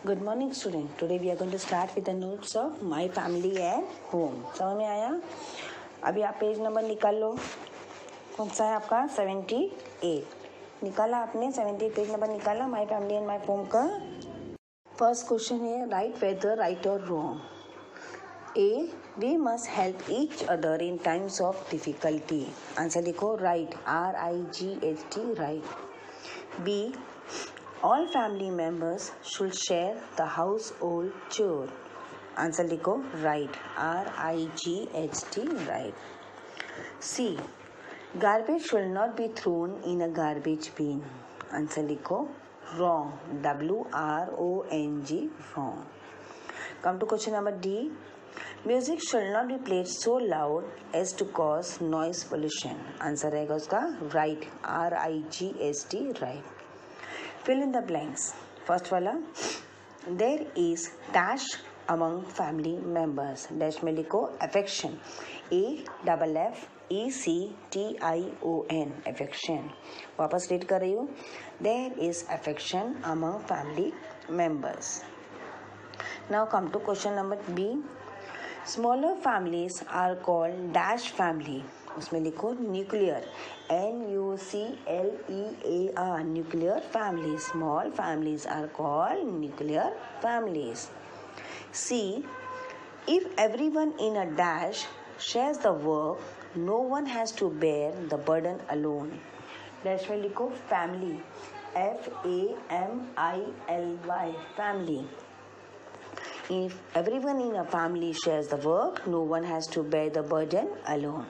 Good morning student. Today we are going to start with the notes of my family and home. समझ में आया? अभी आप page number निकाल लो. कौन सा है आपका? 78 निकाला आपने. 78 पेज नंबर निकाला my family and my home का. फर्स्ट क्वेश्चन है राइट वेदर राइट और wrong. A we must help each other in times of difficulty. Answer लिखो right. RIGHT right. B all family members should share the household chore. Answer लिखो right. RIGHT right. C garbage should not be thrown in a garbage bin. Answer लिखो wrong. WRONG wrong. Come to question number D. Music should not be played so loud as to cause noise pollution. Answer रहेगा उसका right. RIGST right. Fill in the blanks. First वाला, there is dash among family members. Dash में लिखो affection. AFFECTION affection. वापस read कर रही हूँ. There is affection among family members. Now come to question number B. Smaller families are called dash family. उसमें लिखो nuclear. NUCLEAR nuclear family. Small families are called nuclear families. C if everyone in a dash shares the work, no one has to bear the burden alone. dash में लिखो family. FAMILY family. If everyone in a family shares the work, no one has to bear the burden alone.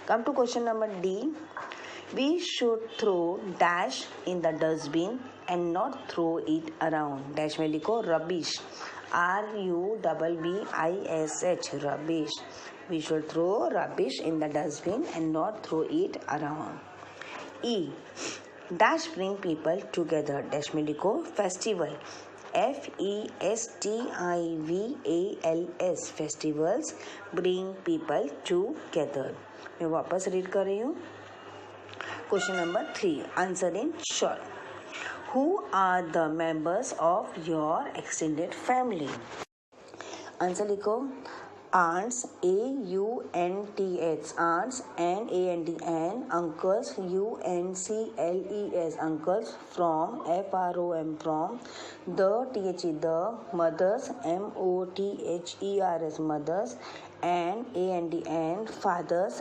Come to question number D. We should throw dash in the dustbin and not throw it around. dash में लिखो rubbish. RUBBISH rubbish. We should throw rubbish in the dustbin and not throw it around. E dash bring people together. dash में लिखो festival. FESTIVALS festivals bring people together. मैं वापस read कर रही हूँ. Question number 3 answer in short. Who are the members of your extended family. Answer लिखो aunts AUNTS aunts and ANDN uncles UNCLES uncles from FROM from the the mothers MOTHERS mothers and ANDN fathers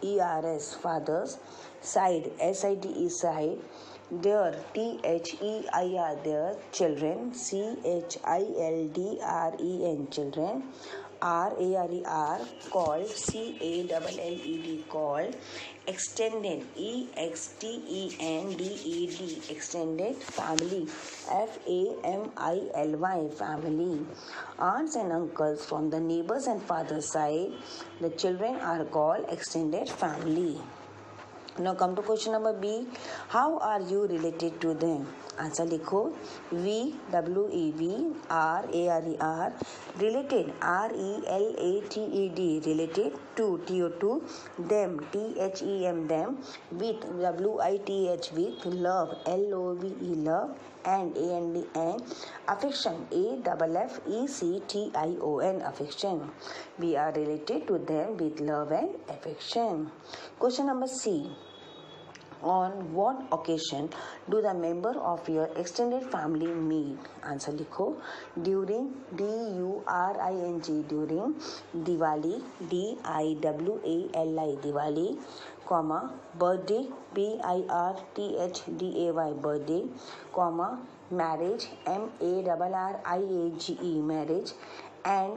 FATHERS fathers side SIDE side their THEIR their children CHILDREN children RARER called CALLED called extended EXTENDED extended family FAMILY family. Aunts and uncles from the neighbors and father's side, the children are called extended family. Now come to question number B. How are you related to them? Answer लिखो VWEVRARER related RELATED related to TO2 them THEM them with WITH with love LOVE love and ANDN affection AFFECTION affection. We are related to them with love and affection. Question number C. On what occasion do the member of your extended family meet? Answer लिखो during DURING during Diwali DIWALI Diwali comma birthday BIRTHDAY birthday comma marriage MARRIAGE marriage and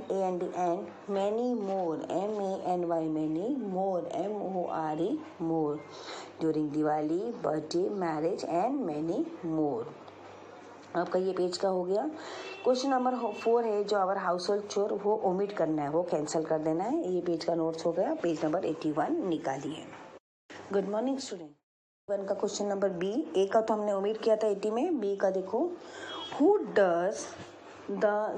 many more MANY many more MORE more during Diwali birthday marriage and many more. आपका ये page का हो गया. Question number 4 है जो अवर house hold चोर वो omit करना है, वो कैंसिल कर देना है. ये पेज का नोट्स हो गया. पेज नंबर 81 निकालिए. Good morning student. 1 का क्वेश्चन नंबर बी. ए का तो हमने ओमिट किया था 80 में. बी का देखो who does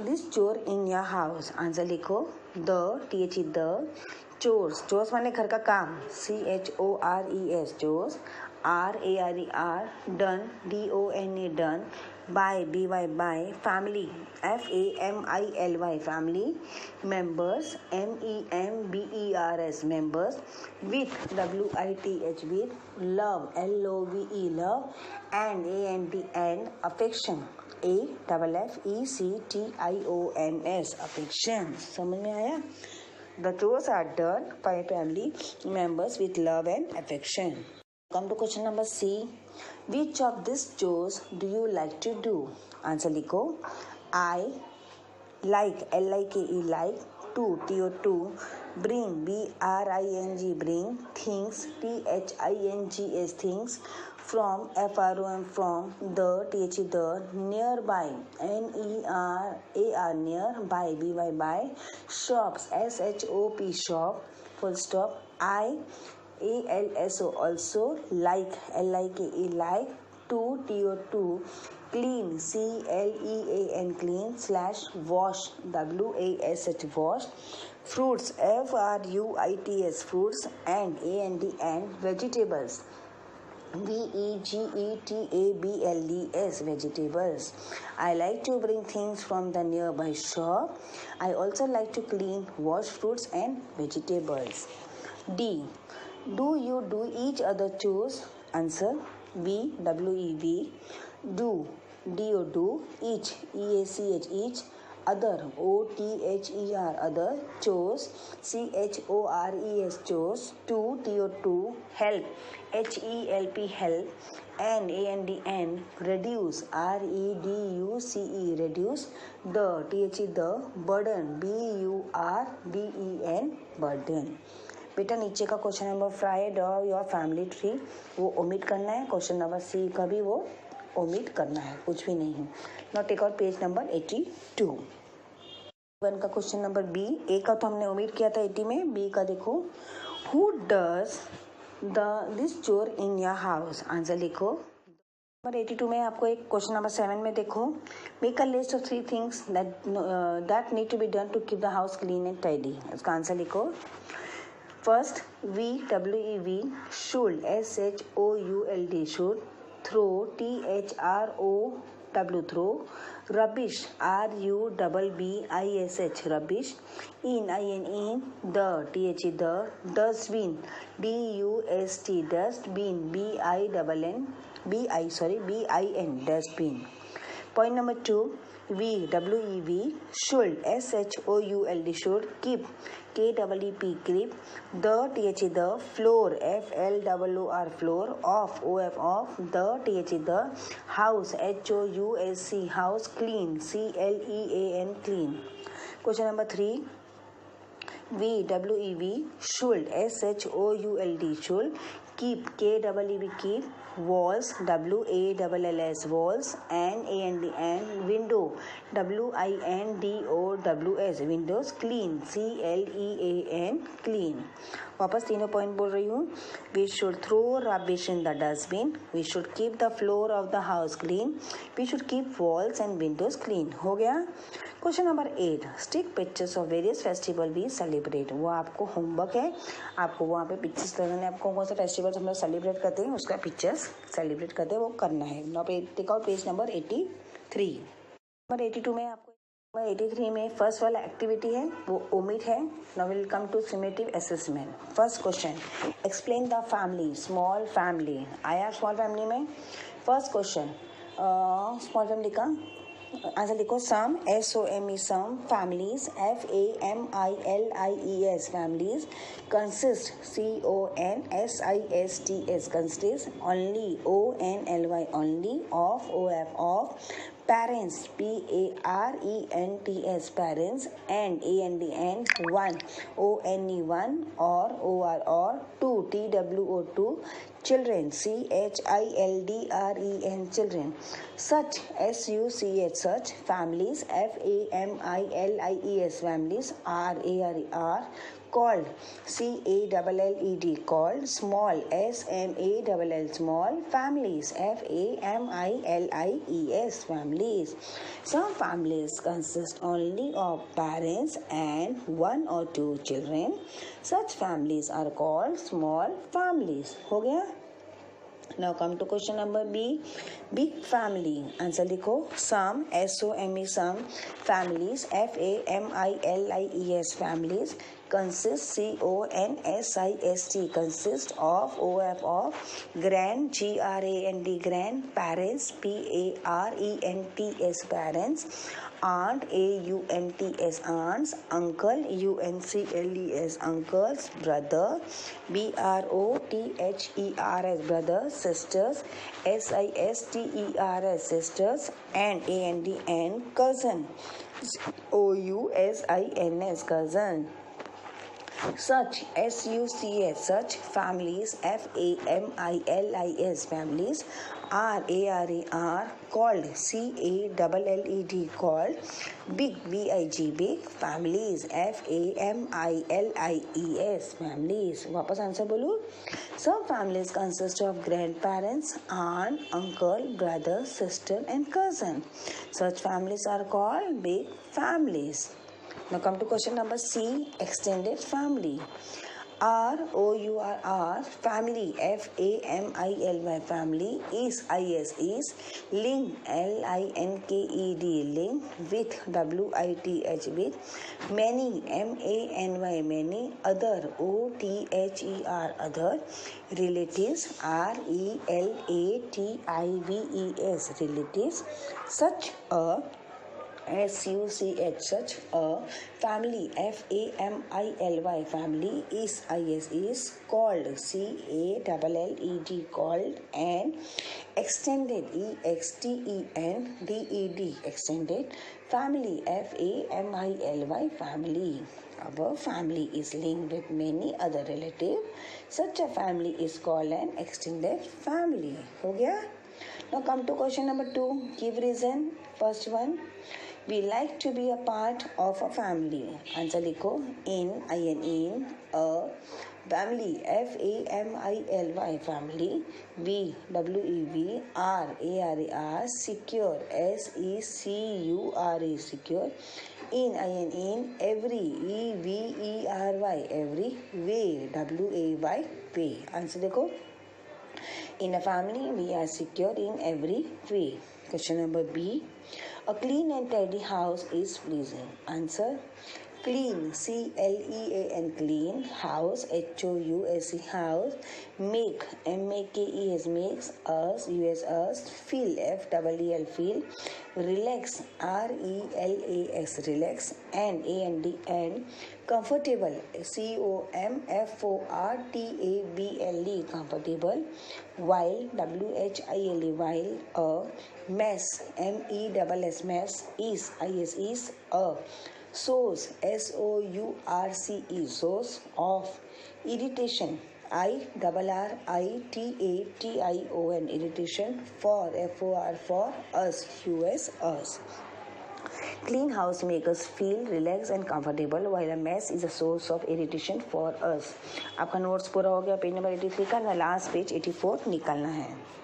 this chore in your house. Answer लिखो द चोर्स माने घर का काम CHORES chores RARER done DONE done by by family family family members members members with with with love love and and affection affections affection समझ में आया. The chores are done by family members with love and affection. Come to question number C. Which of these chores do you like to do? Answer लिखो. I like L-I-K-E like to bring B-R-I-N-G bring things T-H-I-N-G-S things from F-R-O-M from the T-H-E the nearby N-E-R-A-R near by B-Y by shops S-H-O-P shop full stop I A-L-S-O also like L-I-K-E like to clean C-L-E-A-N clean / wash W-A-S-H wash fruits F-R-U-I-T-S fruits and A-N-D and vegetables vegetables vegetables. I like to bring things from the nearby shop. I also like to clean wash fruits and vegetables. D. Do you do each other chores? Answer B W-E-V do do each E-A-C-H each other O-T-H-E-R other chores C-H-O-R-E-S chores to help H-E-L-P help and A-N-D and reduce R-E-D-U-C-E reduce the T-H-E the burden B-U-R-D-E-N burden. बेटा नीचे का question number 5 draw your family tree वो omit करना है. Question number C का भी वो omit करना है, कुछ भी नहीं. Now take out page number 82. 1 का क्वेश्चन नंबर बी. ए का तो हमने ओमिट किया था 80 में. बी का देखो. Who does this chore in your house? Answer लिखो. नंबर 82 में आपको एक क्वेश्चन नंबर 7 में देखो. Make a list of 3 things that need to be done to keep the house clean and tidy. उसका आंसर लिखो. First, V-W-E-V, should, S-H-O-U-L-D, should, throw, T-H-R-O-W, throw, rubbish, R-U-B-B-I-S-H, rubbish, in, I-N-E, the, T-H-E, the, dustbin, D-U-S-T, dustbin, B-I-N-N, B-I-N, dustbin. Point number 2, V-W-E-V, should, S-H-O-U-L-D, should, keep, K-E-E-P, keep, the, T-H-E, the, floor, F-L-O-O-R, floor, off, O-F, off, the, T-H-E, the, house, H-O-U-S-E, house, clean, C-L-E-A-N, clean. Question number 3, V-W-E-V, should, S-H-O-U-L-D, should, keep, K-E-E-P, keep, walls, W-A-L-L-S, walls, N-A-N-D, and window, W-I-N-D-O-W-S, windows, clean, C-L-E-A-N, clean. वापस तीनों point बोल रही हूँ. We should throw rubbish in the dustbin. We should keep the floor of the house clean. We should keep walls and windows clean. हो गया. Question number 8. Stick pictures of various festival we celebrate. वो आपको homework है. आपको वहाँ पे pictures लगाने. आपको कौन सा फेस्टिवल हम लोग सेलिब्रेट करते हैं उसका पिक्चर्स सेलिब्रेट करते हैं वो करना है. Now take out page number 83. Number 82 में आपको 83 में फर्स्ट वाला एक्टिविटी है वो ओमिट है. Now will come to summative assessment. First question, explain the family. Small family आया स्मॉल फैमिली में. फर्स्ट क्वेश्चन स्मॉल फैमिली का आंसर लिखो. सम, S-O-M-E, some families, F-A-M-I-L-I-E-S, families, consist, C-O-N-S-I-S-T-S, consist, only, O-N-L-Y, only, of, O-F, of, parents, P-A-R-E-N-T-S, parents, and, A-N-D, and, one, O-N-E, one, or, two, T-W-O, two, children, C-H-I-L-D-R-E-N, children, such, S-U-C-H, such, families, F-A-M-I-L-I-E-S, families, R-A-R-E-R, called, C-A-L-L-E-D, called, small, S-M-A-L-L, small, families, F-A-M-I-L-I-E-S, families. Some families consist only of parents and one or two children. Such families are called small families. हो गया. Now come to question number B. Big family. Answer लिखो. Some, SOME, some families, FAMILIES families consist, CONSIST consist of, of grand, GRAND grandparents, PARENTS parents, aunt, AUNTS aunts, uncle, UNCLES uncles, brother, BROTHERS brothers, sisters, SISTERS sisters, and cousin, OUSINS cousin. Such, SUCS, such families, FAMILIS families, RARAR called, CALLED called, big, BIG big families, FAMILIES families. वापस answer बोलूँ. Some families consist of grandparents, aunt, uncle, brother, sister and cousin. Such families are called big families. Now come to question number C, extended family. ROUR family, FAMILY family is link, LINKED link with WITH with many, MANY many, other, OTHER other, relatives, RELATIVES relatives, such a SUCH such a family, FAMILY family is called, CALLED called, and extended, EXTENDED extended family, FAMILY family. Our family is linked with many other relatives. Such a family is called an extended family. हो गया? Now come to question number 2. Give reason. First one. We like to be a part of a family. Answer लिखो. In a family, FAMILY family. WEV RARAR secure, SECURE secure. In every, EVERY every, way, WAY way. Answer देखो. In a family, we are secure in every way. Question number B. A clean and tidy house is pleasing. Answer. Clean, CLEAN clean, house, HOUSE house, make, MAKES makes, us, US feel, FEEL feel, relax, RELAX relax, and comfortable, COMFORTABLE comfortable, while, WHILE while, a mess, MESS mess, is a source, SOURCE source of, irritation, IRRITATION irritation, for, for us, us. Clean house makes us feel relaxed and comfortable, while a mess is a source of irritation for us. आपका notes पूरा हो गया. Page number 83 का last page 84 निकालना है.